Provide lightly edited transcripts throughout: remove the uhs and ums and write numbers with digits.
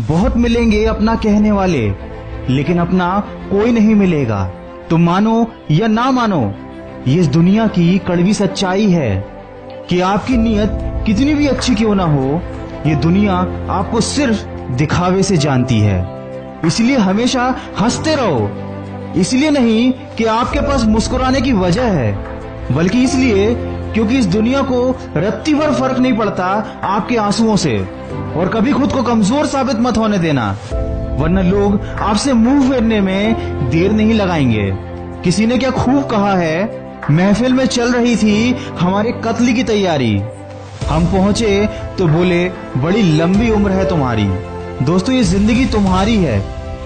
बहुत मिलेंगे अपना कहने वाले, लेकिन अपना कोई नहीं मिलेगा। तुम मानो या ना मानो, ये इस दुनिया की कड़वी सच्चाई है कि आपकी नीयत कितनी भी अच्छी क्यों ना हो, ये दुनिया आपको सिर्फ दिखावे से जानती है। इसलिए हमेशा हंसते रहो, इसलिए नहीं कि आपके पास मुस्कुराने की वजह है, बल्कि इसलिए क्योंकि इस दुनिया को रत्ती भर फर्क नहीं पड़ता आपके आंसुओं से। और कभी खुद को कमजोर साबित मत होने देना, वरना लोग आपसे मुंह फेरने में देर नहीं लगाएंगे। किसी ने क्या खूब कहा है, महफिल में चल रही थी हमारे कत्ल की तैयारी, हम पहुंचे तो बोले बड़ी लंबी उम्र है तुम्हारी। दोस्तों, ये जिंदगी तुम्हारी है,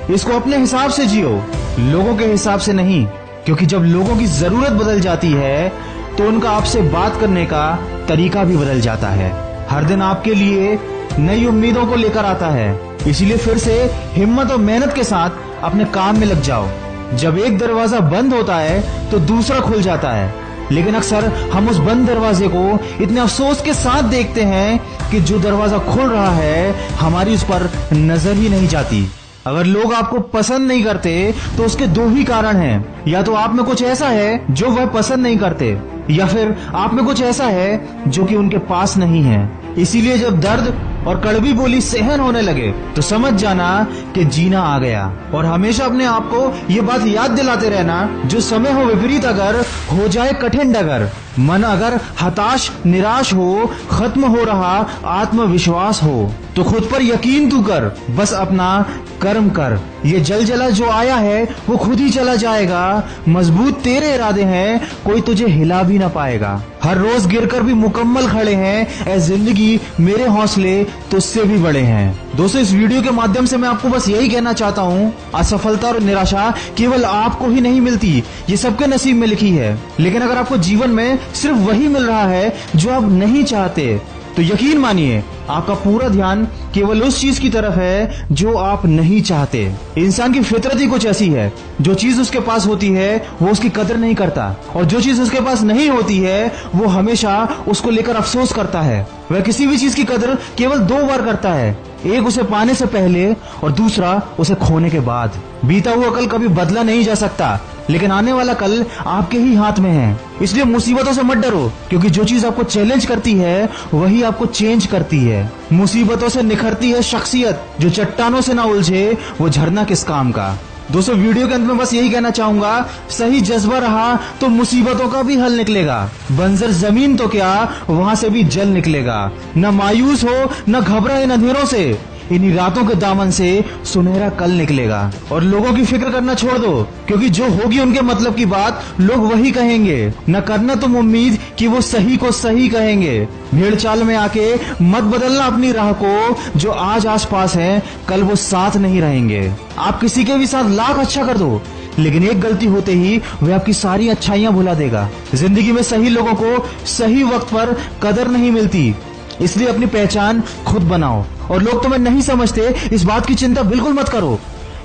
इसको अपने हिसाब से जियो, लोगों के हिसाब से नहीं। क्योंकि जब लोगों की जरूरत बदल जाती है तो उनका आपसे बात करने का तरीका भी बदल जाता है। हर दिन आपके लिए नई उम्मीदों को लेकर आता है, इसलिए फिर से हिम्मत और मेहनत के साथ अपने काम में लग जाओ। जब एक दरवाजा बंद होता है तो दूसरा खुल जाता है, लेकिन अक्सर हम उस बंद दरवाजे को इतने अफसोस के साथ देखते हैं कि जो दरवाजा खुल रहा है हमारी उस पर नजर ही नहीं जाती। अगर लोग आपको पसंद नहीं करते तो उसके दो ही कारण हैं, या तो आप में कुछ ऐसा है जो वह पसंद नहीं करते, या फिर आप में कुछ ऐसा है जो कि उनके पास नहीं है। इसीलिए जब दर्द और कड़वी बोली सहन होने लगे तो समझ जाना कि जीना आ गया। और हमेशा अपने आप को ये बात याद दिलाते रहना, जो समय हो विपरीत अगर हो जाए कठिन डगर, मन अगर हताश निराश हो, खत्म हो रहा आत्मविश्वास हो, तो खुद पर यकीन तू कर, बस अपना कर्म कर। ये जलजला जो आया है वो खुद ही चला जाएगा, मजबूत तेरे इरादे हैं, कोई तुझे हिला भी ना पाएगा। हर रोज गिरकर भी मुकम्मल खड़े हैं, ऐ जिंदगी मेरे हौसले तुझसे भी बड़े हैं। दोस्तों, इस वीडियो के माध्यम से मैं आपको बस यही कहना चाहता हूँ, असफलता और निराशा केवल आपको ही नहीं मिलती, ये सबके नसीब में लिखी है। लेकिन अगर आपको जीवन में सिर्फ वही मिल रहा है जो आप नहीं चाहते, तो यकीन मानिए आपका पूरा ध्यान केवल उस चीज की तरफ है जो आप नहीं चाहते। इंसान की फितरत ही कुछ ऐसी है, जो चीज उसके पास होती है वो उसकी कदर नहीं करता, और जो चीज उसके पास नहीं होती है वो हमेशा उसको लेकर अफसोस करता है। वह किसी भी चीज की कदर केवल दो बार करता है, एक उसे पाने से पहले और दूसरा उसे खोने के बाद। बीता हुआ कल कभी बदला नहीं जा सकता, लेकिन आने वाला कल आपके ही हाथ में है। इसलिए मुसीबतों से मत डरो, क्योंकि जो चीज आपको चैलेंज करती है वही आपको चेंज करती है। मुसीबतों से निखरती है शख्सियत, जो चट्टानों से ना उलझे वो झरना किस काम का। दोस्तों, वीडियो के अंत में बस यही कहना चाहूंगा, सही जज्बा रहा तो मुसीबतों का भी हल निकलेगा। बंजर जमीन तो क्या, वहां से भी जल निकलेगा। न मायूस हो, न घबराए इन अंधेरों से, इन्हीं रातों के दामन से सुनहरा कल निकलेगा। और लोगों की फिक्र करना छोड़ दो, क्योंकि जो होगी उनके मतलब की बात लोग वही कहेंगे। न करना तुम उम्मीद कि वो सही को सही कहेंगे। भेड़ चाल में आके मत बदलना अपनी राह को, जो आज आसपास है कल वो साथ नहीं रहेंगे। आप किसी के भी साथ लाख अच्छा कर दो, लेकिन एक गलती होते ही वह आपकी सारी अच्छाइयां भुला देगा। जिंदगी में सही लोगों को सही वक्त पर कदर नहीं मिलती, इसलिए अपनी पहचान खुद बनाओ। और लोग तुम्हें नहीं समझते, इस बात की चिंता बिल्कुल मत करो,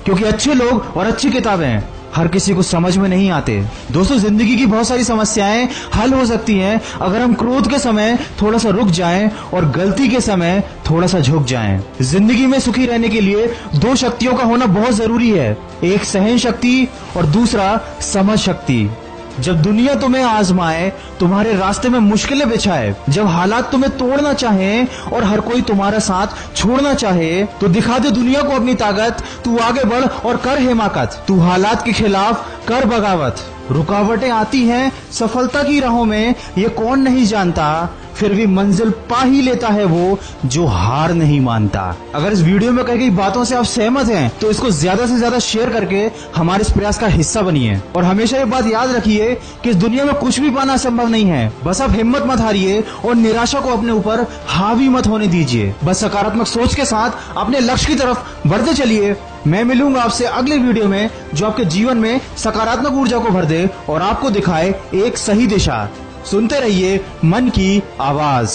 क्योंकि अच्छे लोग और अच्छी किताबें हर किसी को समझ में नहीं आते। दोस्तों, जिंदगी की बहुत सारी समस्याएं हल हो सकती हैं अगर हम क्रोध के समय थोड़ा सा रुक जाएं और गलती के समय थोड़ा सा झुक जाएं। जिंदगी में सुखी रहने के लिए दो शक्तियों का होना बहुत जरूरी है, एक सहन शक्ति और दूसरा समझ शक्ति। जब दुनिया तुम्हें आजमाए, तुम्हारे रास्ते में मुश्किलें बिछाए, जब हालात तुम्हें तोड़ना चाहे और हर कोई तुम्हारा साथ छोड़ना चाहे, तो दिखा दे दुनिया को अपनी ताकत। तू आगे बढ़ और कर हिमाकत, तू हालात के खिलाफ कर बगावत। रुकावटें आती हैं सफलता की राहों में, ये कौन नहीं जानता, फिर भी मंजिल पा ही लेता है वो जो हार नहीं मानता। अगर इस वीडियो में कही गई बातों से आप सहमत हैं तो इसको ज्यादा से ज्यादा शेयर करके हमारे इस प्रयास का हिस्सा बनिए। और हमेशा ये बात याद रखिए कि इस दुनिया में कुछ भी पाना संभव नहीं है, बस आप हिम्मत मत हारिए और निराशा को अपने ऊपर हावी मत होने दीजिए। बस सकारात्मक सोच के साथ अपने लक्ष्य की तरफ बढ़ते चलिए। मैं मिलूंगा आपसे अगले वीडियो में, जो आपके जीवन में सकारात्मक ऊर्जा को भर दे और आपको दिखाए एक सही दिशा। सुनते रहिए मन की आवाज।